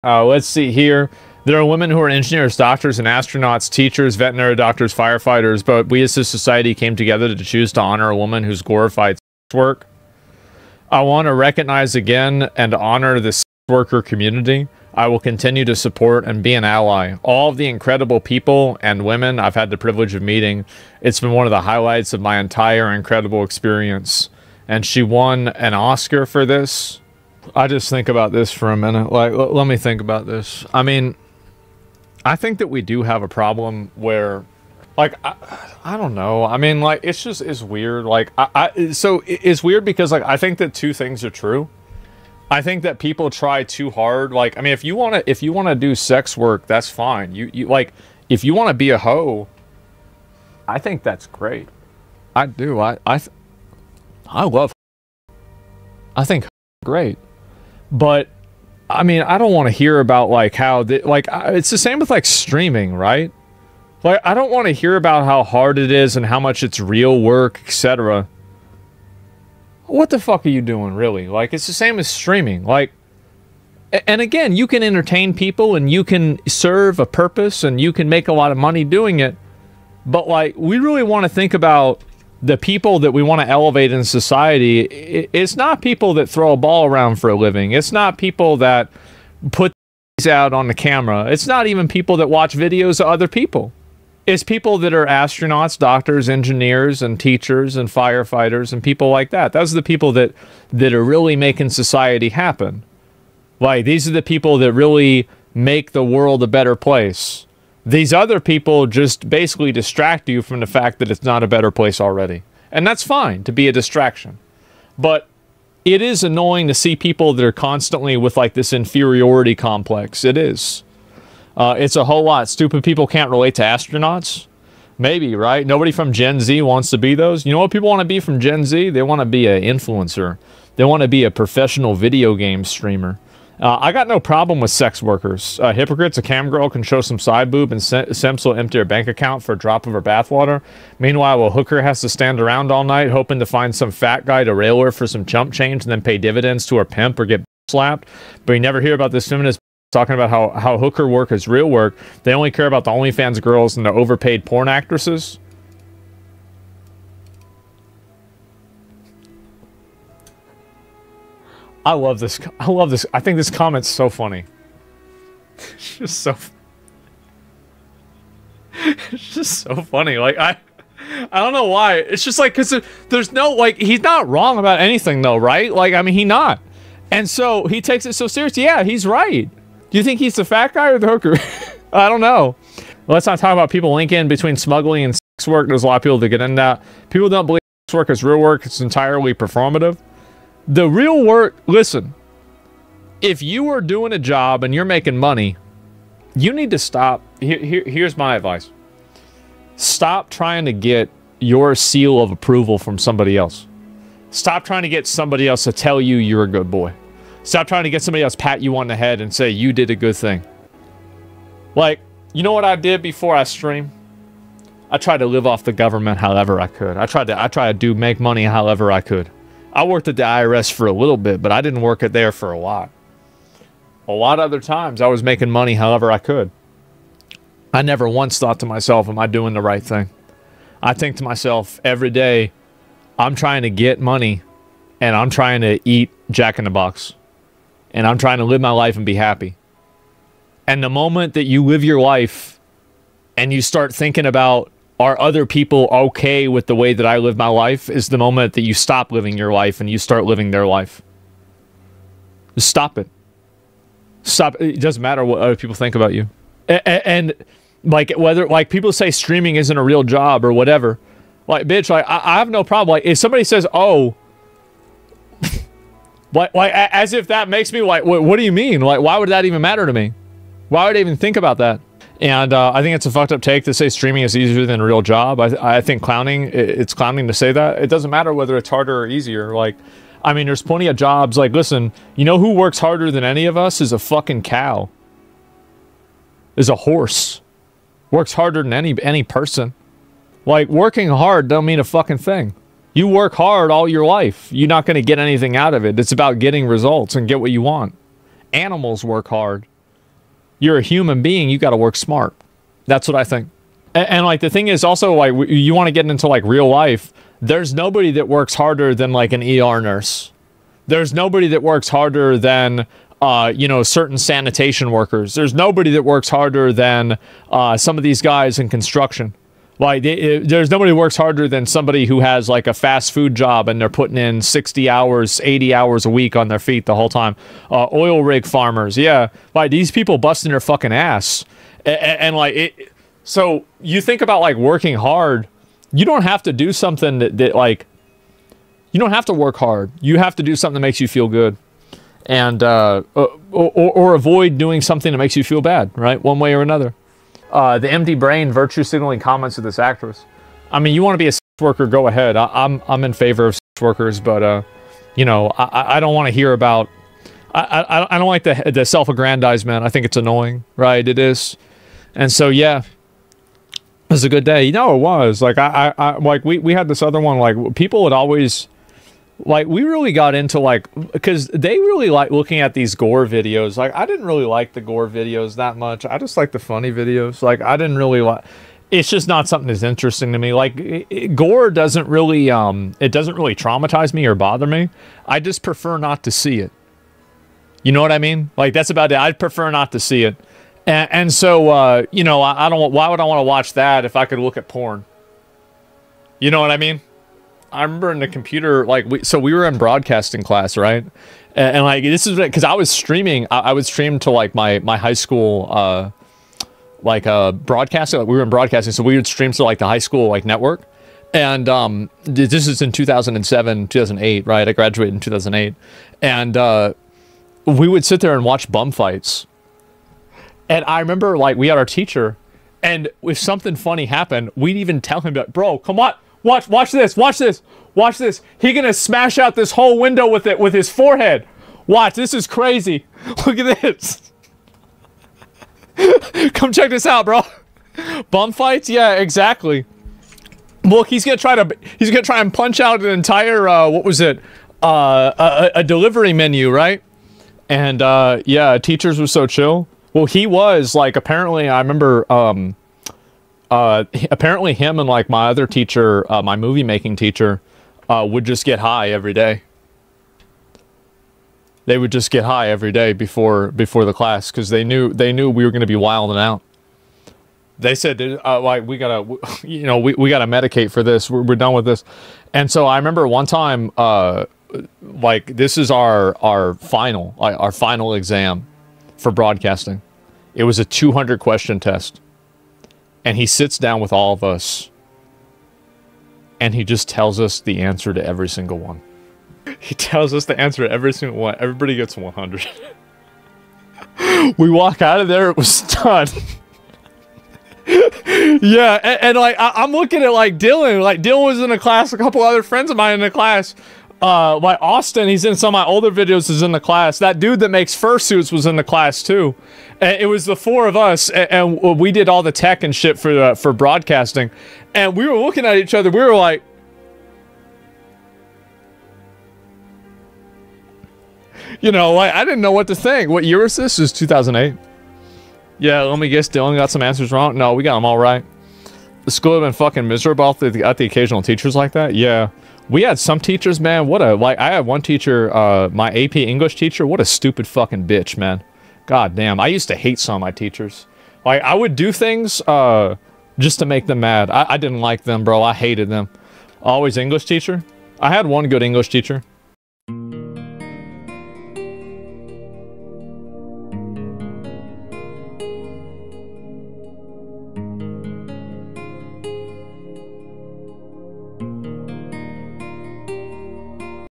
Let's see here. There are women who are engineers, doctors, and astronauts, teachers, veterinary doctors, firefighters, but we as a society came together to choose to honor a woman who's glorified sex work. I want to recognize again and honor the sex worker community. I will continue to support and be an ally. All of the incredible people and women I've had the privilege of meeting, it's been one of the highlights of my entire incredible experience. And she won an Oscar for this. I just think about this for a minute. Like, let me think about this. I mean, I think that we do have a problem where, like, I don't know. I mean, like, it's weird. Like, so it's weird because, like, I think that two things are true. I think that people try too hard. Like, I mean, if you want to do sex work, that's fine. You like, if you want to be a hoe, I think that's great. I do. I love. I think great. But I mean, I don't want to hear about like how it's the same with like streaming, right? Like, I don't want to hear about how hard it is and how much it's real work, etc. What the fuck are you doing, really? Like, it's the same as streaming. Like, and again, you can entertain people and you can serve a purpose and you can make a lot of money doing it. But like, we really want to think about the people that we want to elevate in society. It's not people that throw a ball around for a living. It's not people that put these out on the camera. It's not even people that watch videos of other people. It's people that are astronauts, doctors, engineers, and teachers, and firefighters, and people like that. Those are the people that are really making society happen. Like, these are the people that really make the world a better place. These other people just basically distract you from the fact that it's not a better place already. And that's fine to be a distraction. But it is annoying to see people that are constantly with like this inferiority complex. It is. It's a whole lot. Stupid people can't relate to astronauts. Maybe, right? Nobody from Gen Z wants to be those. You know what people want to be from Gen Z? They want to be an influencer. They want to be a professional video game streamer. I got no problem with sex workers. Hypocrites, a cam girl can show some side boob and Simps will empty her bank account for a drop of her bathwater. Meanwhile, a hooker has to stand around all night hoping to find some fat guy to rail her for some chump change and then pay dividends to her pimp or get slapped. But you never hear about this feminist talking about how hooker work is real work. They only care about the OnlyFans girls and the overpaid porn actresses. I love this. I love this. I think this comment's so funny. It's just so. It's just so funny. Like, I don't know why. It's just like, because there's no, like, he's not wrong about anything though, right? Like, I mean, he not. And so he takes it so seriously. Yeah, he's right. Do you think he's the fat guy or the hooker? I don't know. Let's not talk about people linking between smuggling and sex work. There's a lot of people that get into that. People don't believe sex work is real work. It's entirely performative. The real work, listen, if you are doing a job and you're making money, you need to stop. Here's my advice. Stop trying to get your seal of approval from somebody else. Stop trying to get somebody else to tell you you're a good boy. Stop trying to get somebody else pat you on the head and say you did a good thing. Like, you know what I did before I stream? I tried to live off the government however I could. I tried to make money however I could. I worked at the IRS for a little bit, but I didn't work it there for a lot. A lot of other times I was making money however I could. I never once thought to myself, am I doing the right thing? I think to myself every day, I'm trying to get money and I'm trying to eat Jack in the Box. And I'm trying to live my life and be happy. And the moment that you live your life and you start thinking about, are other people okay with the way that I live my life, is the moment that you stop living your life and you start living their life. Just stop it. Stop. It doesn't matter what other people think about you. And like, whether, like, people say streaming isn't a real job or whatever. Like, bitch, like, I have no problem. Like, if somebody says, oh, like, as if that makes me, like, what do you mean? Like, why would that even matter to me? Why would I even think about that? And I think it's a fucked up take to say streaming is easier than a real job. I think clowning, it's clowning to say that. It doesn't matter whether it's harder or easier. Like, I mean, there's plenty of jobs. Like, listen, you know who works harder than any of us is a fucking cow. Is a horse. Works harder than any person. Like, working hard don't mean a fucking thing. You work hard all your life. You're not going to get anything out of it. It's about getting results and get what you want. Animals work hard. you're a human being, you got to work smart. That's what I think. And like the thing is also, like, you want to get into like real life, there's nobody that works harder than like an ER nurse. There's nobody that works harder than you know, certain sanitation workers. There's nobody that works harder than some of these guys in construction. Like, there's nobody who works harder than somebody who has like a fast food job and they're putting in 60 hours, 80 hours a week on their feet the whole time. Oil rig farmers, yeah. Like, these people busting their fucking ass. And like, so you think about like working hard, you don't have to do something that like, you don't have to work hard. You have to do something that makes you feel good. And, or avoid doing something that makes you feel bad, right? One way or another. The empty brain virtue signaling comments of this actress. I mean, you want to be a sex worker, go ahead. I'm in favor of sex workers, but, you know, I don't want to hear about, I don't like the self-aggrandizement. I think it's annoying, right? It is. And so, yeah, it was a good day. You know, it was like, like we had this other one, like people would always, like, we really got into, like, because they really like looking at these gore videos. Like, I didn't really like the gore videos that much. I just like the funny videos. Like, I didn't really like, it's just not something that's interesting to me. Like, gore doesn't really, it doesn't really traumatize me or bother me. I just prefer not to see it. You know what I mean? Like, that's about it. I'd prefer not to see it. And so, you know, I don't, why would I want to watch that if I could look at porn? You know what I mean? I remember in the computer, like, we were in broadcasting class, right? And like, this is because I was streaming, I would stream to like my high school, like broadcasting, like we were in broadcasting. So we would stream to like the high school, like network. And this is in 2007, 2008, right? I graduated in 2008. And we would sit there and watch bum fights. And I remember, like, we had our teacher, and if something funny happened, we'd even tell him, bro, come on. Watch this, watch this, watch this. He gonna smash out this whole window with it with his forehead. Watch, this is crazy. Look at this. Come check this out, bro. Bum fights? Yeah, exactly. Look, he's gonna try and punch out an entire what was it? A delivery menu, right? And yeah, teachers were so chill. Well, he was like, apparently I remember apparently him and like my other teacher, my movie making teacher, would just get high every day. They would just get high every day before the class because they knew we were going to be wilding out. They said, like, we gotta, you know, we gotta medicate for this. We're done with this. And so I remember one time, like, this is our final exam for broadcasting. It was a 200 question test. And he sits down with all of us, and he just tells us the answer to every single one. He tells us the answer to every single one. Everybody gets 100. We walk out of there, it was done. Yeah, and like, I'm looking at like Dylan. Like, Dylan was in the class, a couple other friends of mine in the class. Like Austin, he's in some of my older videos, is in the class. That dude that makes fursuits was in the class too. And it was the four of us, and we did all the tech and shit for broadcasting. And we were looking at each other. We were like, you know, like, I didn't know what to think. What year was this? It was 2008. Yeah, let me guess. Dylan got some answers wrong. No, we got them all right. The school had been fucking miserable at the occasional teachers like that. Yeah. We had some teachers, man, what a, like, I had one teacher, my AP English teacher, what a stupid fucking bitch, man. God damn, I used to hate some of my teachers. Like, I would do things, just to make them mad. I didn't like them, bro, I hated them. Always English teacher? I had one good English teacher.